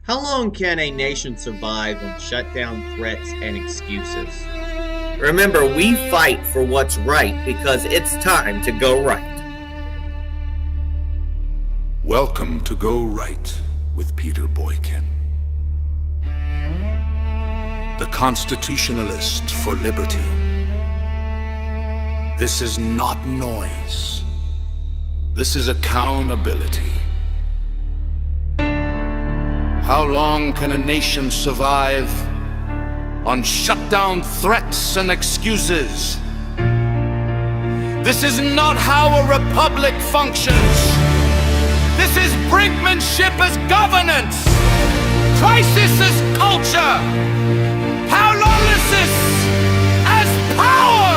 How long can a nation survive on shutdown threats and excuses? Remember, we fight for what's right because it's time to go right. Welcome to Go Right with Peter Boykin. The constitutionalist for liberty. This is not noise. This is accountability. How long can a nation survive on shutdown threats and excuses? This is not how a republic functions. This is brinkmanship as governance, crisis as culture, powerlessness as power.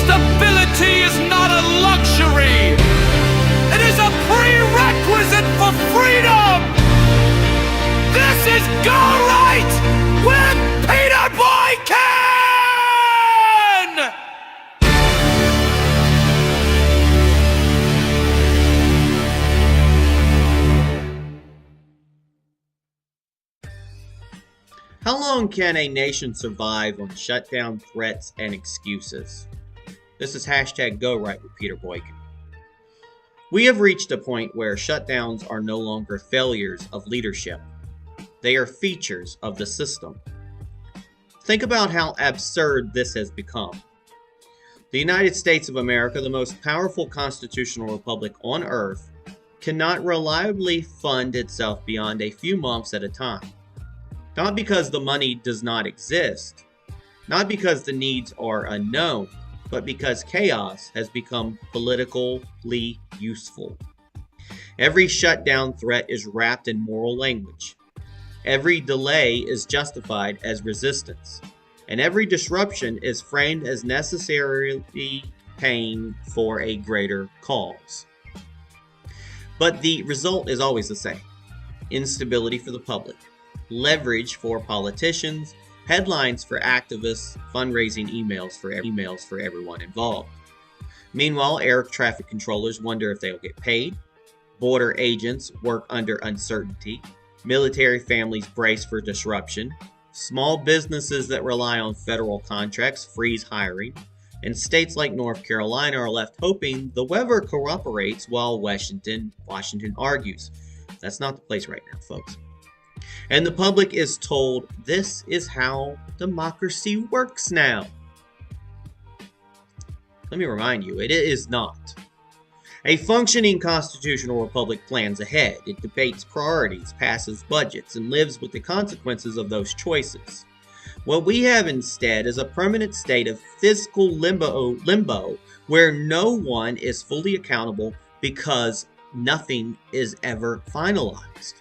Stability is not a luxury. It is a prerequisite for freedom. This is Go Right with Peter Boykin! How long can a nation survive on shutdown threats and excuses? This is Go Right with Peter Boykin. We have reached a point where shutdowns are no longer failures of leadership. They are features of the system. Think about how absurd this has become. The United States of America, the most powerful constitutional republic on earth, cannot reliably fund itself beyond a few months at a time. Not because the money does not exist, not because the needs are unknown, but because chaos has become politically useful. Every shutdown threat is wrapped in moral language. Every delay is justified as resistance. And every disruption is framed as necessarily paying for a greater cause. But the result is always the same. Instability for the public. Leverage for politicians, headlines for activists, fundraising emails for everyone involved. Meanwhile, air traffic controllers wonder if they'll get paid. Border agents work under uncertainty. Military families brace for disruption. Small businesses that rely on federal contracts freeze hiring. And states like North Carolina are left hoping the weather cooperates while Washington argues. That's not the place right now, folks. And the public is told this is how democracy works now. Let me remind you, it is not. A functioning constitutional republic plans ahead. It debates priorities, passes budgets, and lives with the consequences of those choices. What we have instead is a permanent state of fiscal limbo where no one is fully accountable because nothing is ever finalized.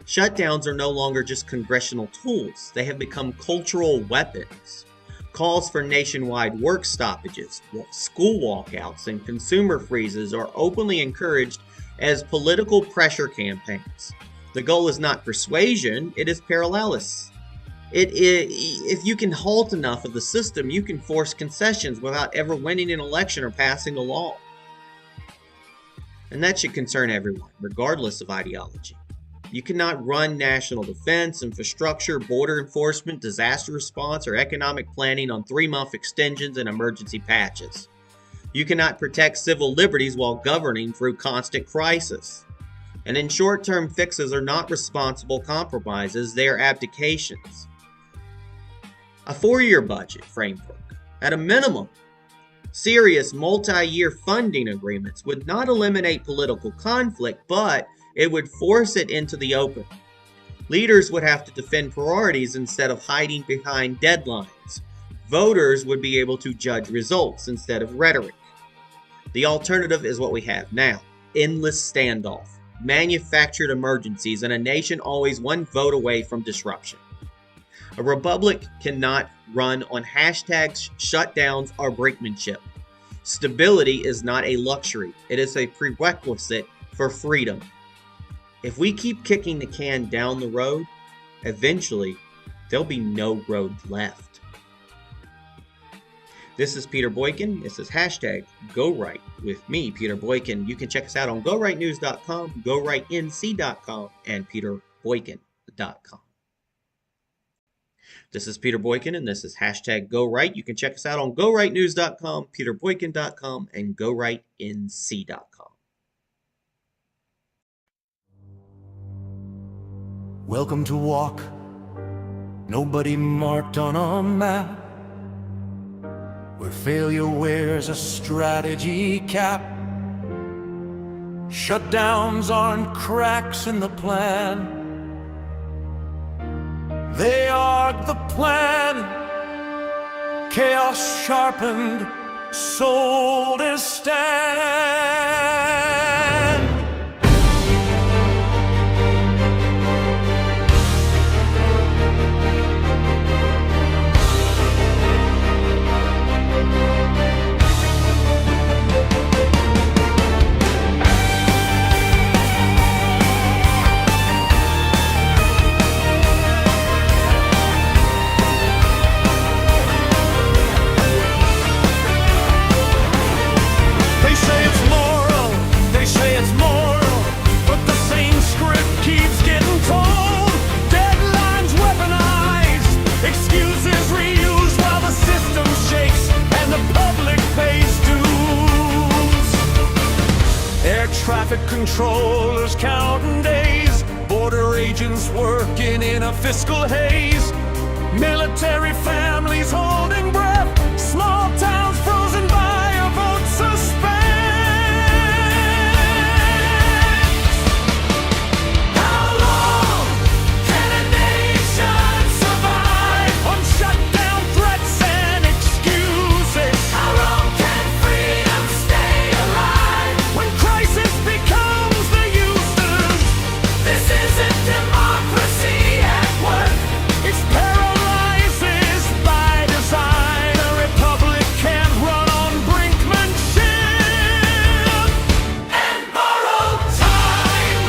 Shutdowns are no longer just congressional tools. They have become cultural weapons. Calls for nationwide work stoppages, school walkouts, and consumer freezes are openly encouraged as political pressure campaigns. The goal is not persuasion, it is paralysis. If you can halt enough of the system, you can force concessions without ever winning an election or passing a law. And that should concern everyone, regardless of ideology. You cannot run national defense, infrastructure, border enforcement, disaster response, or economic planning on 3-month extensions and emergency patches. You cannot protect civil liberties while governing through constant crisis. And in short-term fixes are not responsible compromises, they are abdications. A 4-year budget framework, at a minimum, serious multi-year funding agreements would not eliminate political conflict, but it would force it into the open. Leaders would have to defend priorities instead of hiding behind deadlines. Voters would be able to judge results instead of rhetoric. The alternative is what we have now. Endless standoff, manufactured emergencies, and a nation always one vote away from disruption. A republic cannot run on hashtags, shutdowns, or brinkmanship. Stability is not a luxury. It is a prerequisite for freedom. If we keep kicking the can down the road, eventually there'll be no road left. This is Peter Boykin. This is hashtag Go Right with me, Peter Boykin. You can check us out on GoRightNews.com, GoRightNC.com, and PeterBoykin.com. This is Peter Boykin, and this is hashtag Go Right. You can check us out on GoRightNews.com, PeterBoykin.com, and GoRightNC.com. Welcome to walk, nobody marked on a map, where failure wears a strategy cap. Shutdowns aren't cracks in the plan, they are the plan. Chaos sharpened, shoulders stand. Traffic controllers counting days, border agents working in a fiscal haze, military families holding breath, small towns frozen by a vote suspense. How long can a nation survive on shutdown threats and excuses? How long can freedom stay alive when crisis becomes the useless? This isn't democracy at work, it's paralysis by design. A republic can't run on brinkmanship and borrowed time.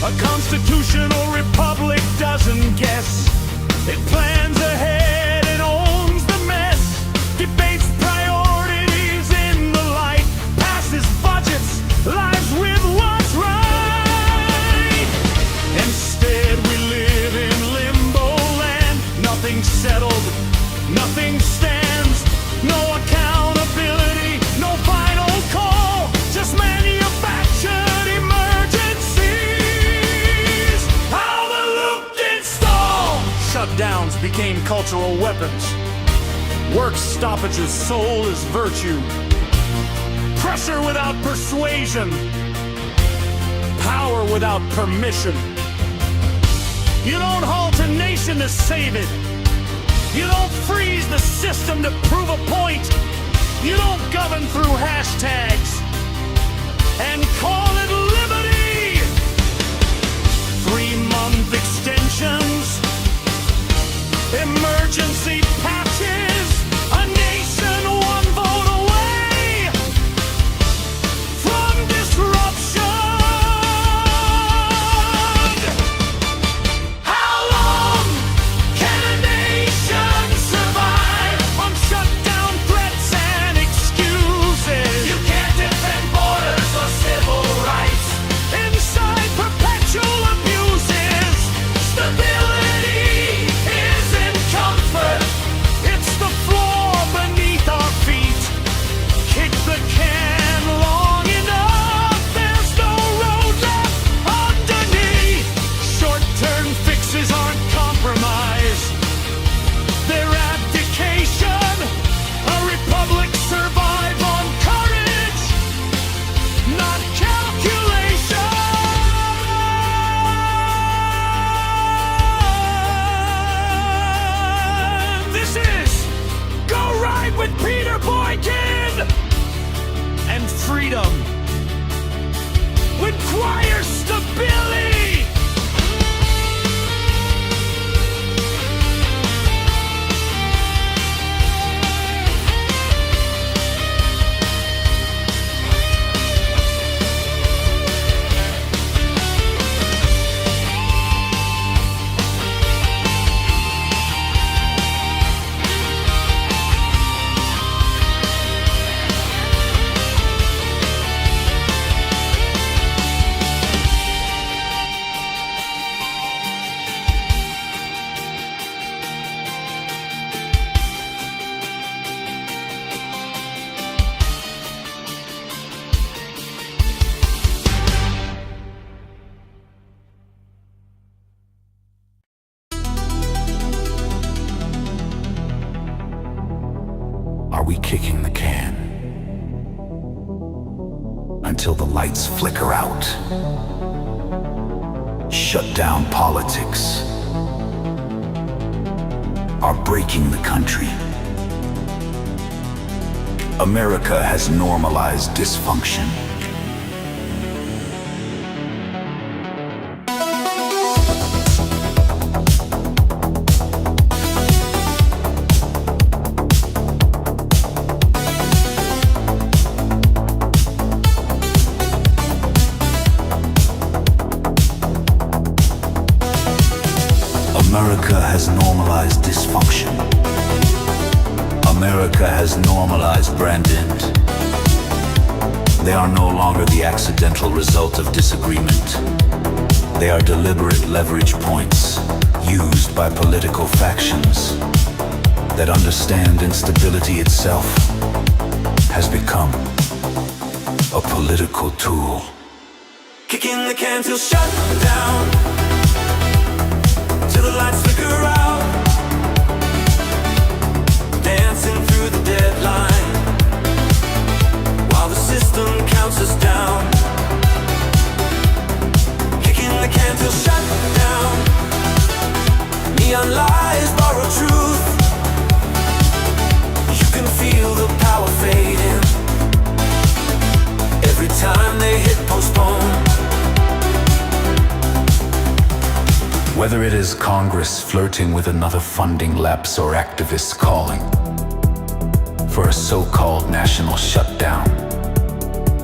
A constitutional republic doesn't guess, it plans ahead and owns the mess, debates priorities in the light, passes budgets, lives with what's right. Instead we live in limbo land, nothing settled, nothing stands, no accountability, no final call, just manufactured emergencies. How the loop installed. Shutdowns became cultural weapons. Work stoppages sold as virtue. Pressure without persuasion. Power without permission. You don't halt a nation to save it. You don't freeze the system to prove a point. You don't govern through hashtags and call it liberty. 3-month extensions, emergency patches, a nation one vote away from disruption. How long can a nation survive on shutdown threats and excuses? You can't defend borders or civil rights inside perpetual abuses. Stability isn't comfort, lights flicker out. Shutdown politics are breaking the country. America has normalized dysfunction. America has normalized dysfunction. America has normalized brand-int. They are no longer the accidental result of disagreement. They are deliberate leverage points used by political factions that understand instability itself has become a political tool. Kicking the can till shut down, till the lights flicker out, dancing through the deadline, while the system counts us down. Kicking the can till shut down, neon lies borrow truth. You can feel the power fading every time they hit postpone. Whether it is Congress flirting with another funding lapse or activists calling for a so-called national shutdown,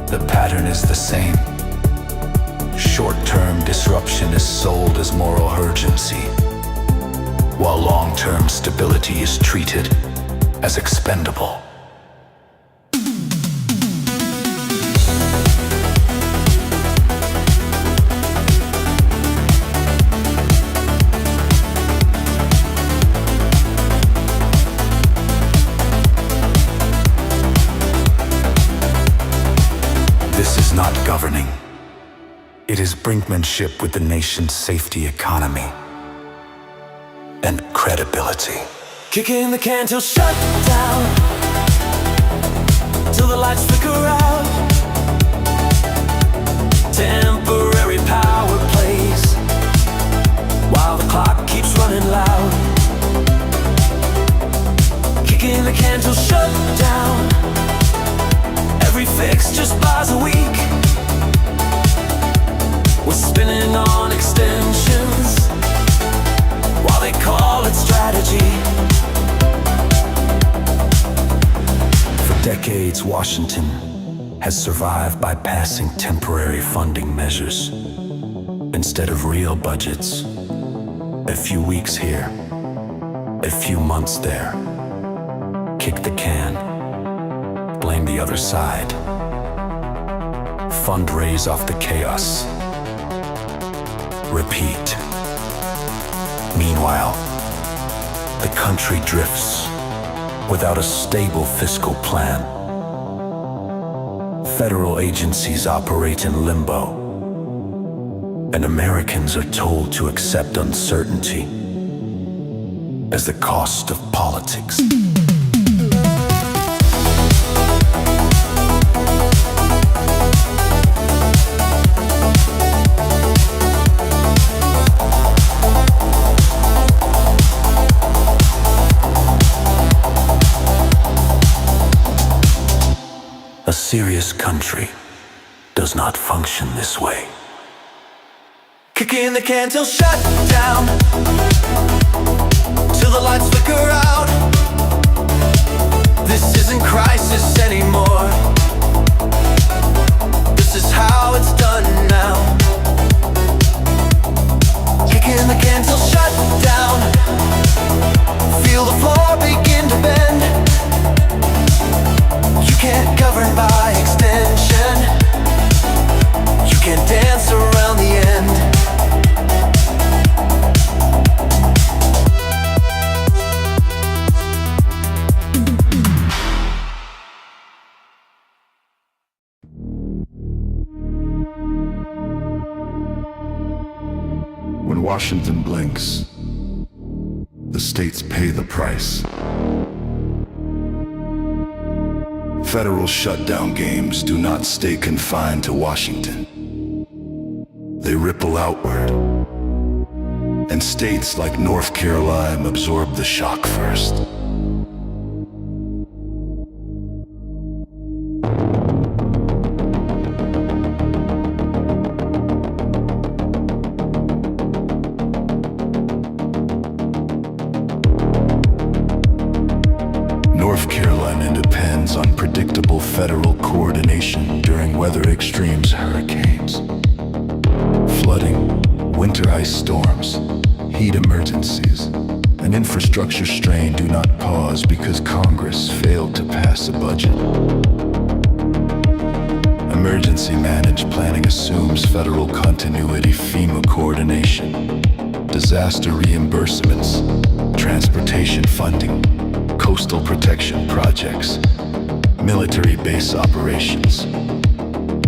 the pattern is the same. Short-term disruption is sold as moral urgency, while long-term stability is treated as expendable. This is not governing. It is brinkmanship with the nation's safety economy and credibility. Kicking the can till shut down, till the lights flicker out. Temporary power plays while the clock keeps running loud. Kicking the can till shut down, every fix just buys a week. We're spinning on extensions while they call it strategy. For decades, Washington has survived by passing temporary funding measures instead of real budgets. A few weeks here, a few months there. Kick the can, blame the other side, fundraise off the chaos, repeat. Meanwhile, the country drifts without a stable fiscal plan. Federal agencies operate in limbo, and Americans are told to accept uncertainty as the cost of politics. A serious country does not function this way. Kicking the can till shut down, till the lights flicker out. This isn't crisis anymore. This is how it's done now. Kicking the can till shut down, feel the floor begin to bend. You can't govern by extension. You can't dance around the end. When Washington blinks, the states pay the price. federal shutdown games do not stay confined to Washington. They ripple outward, and states like North Carolina absorb the shock first. North Carolina depends on predictable federal coordination during weather extremes, hurricanes, flooding, winter ice storms, heat emergencies, and infrastructure strain do not pause because Congress failed to pass a budget. Emergency managed planning assumes federal continuity, FEMA coordination, disaster reimbursements, transportation funding, coastal protection projects, military base operations,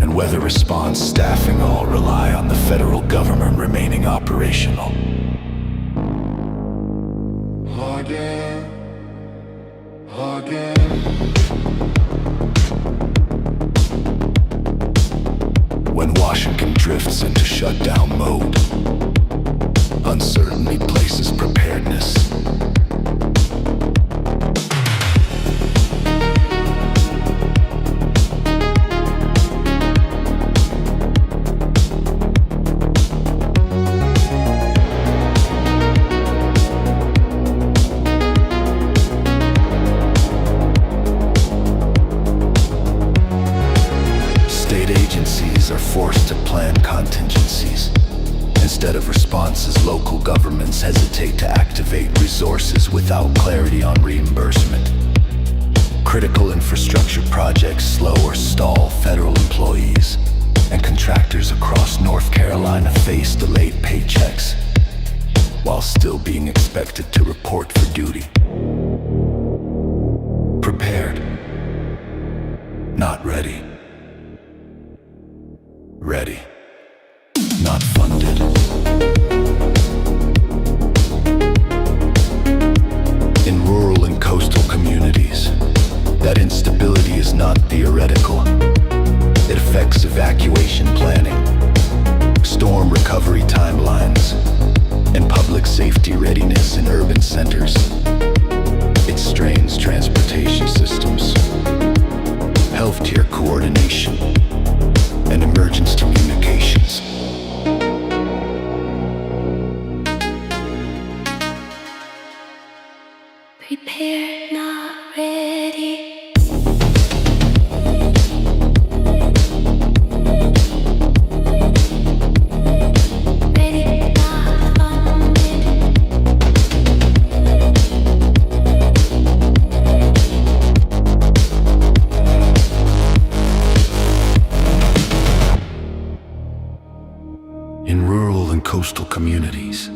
and weather response staffing all rely on the federal government remaining operational. When Washington drifts into shutdown mode, uncertainty places preparedness. Are forced to plan contingencies. Instead of responses, local governments hesitate to activate resources without clarity on reimbursement. Critical infrastructure projects slow or stall federal employees, and contractors across North Carolina face delayed paychecks while still being expected to report for duty. Prepared, not ready. Ready, not funded. In rural and coastal communities, that instability is not theoretical. It affects evacuation planning, storm recovery timelines, and public safety readiness in urban centers. It strains transportation systems, healthcare coordination, and emergency communications. Prepared, not ready. Ready, not funded. In rural and coastal communities,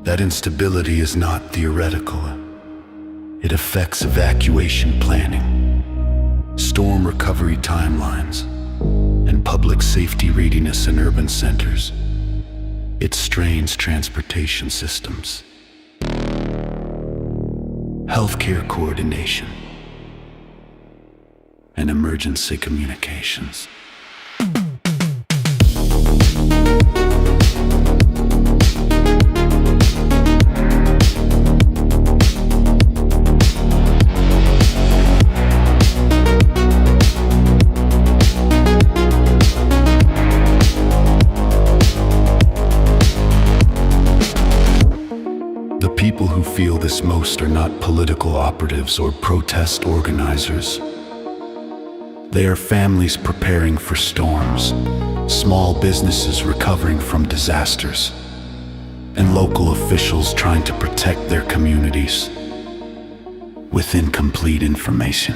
that instability is not theoretical. It affects evacuation planning, storm recovery timelines, and public safety readiness in urban centers. It strains transportation systems, healthcare coordination, and emergency communications. The people who feel this most are not political operatives or protest organizers. They are families preparing for storms, small businesses recovering from disasters, and local officials trying to protect their communities with incomplete information.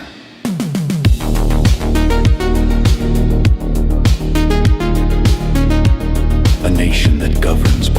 A nation that governs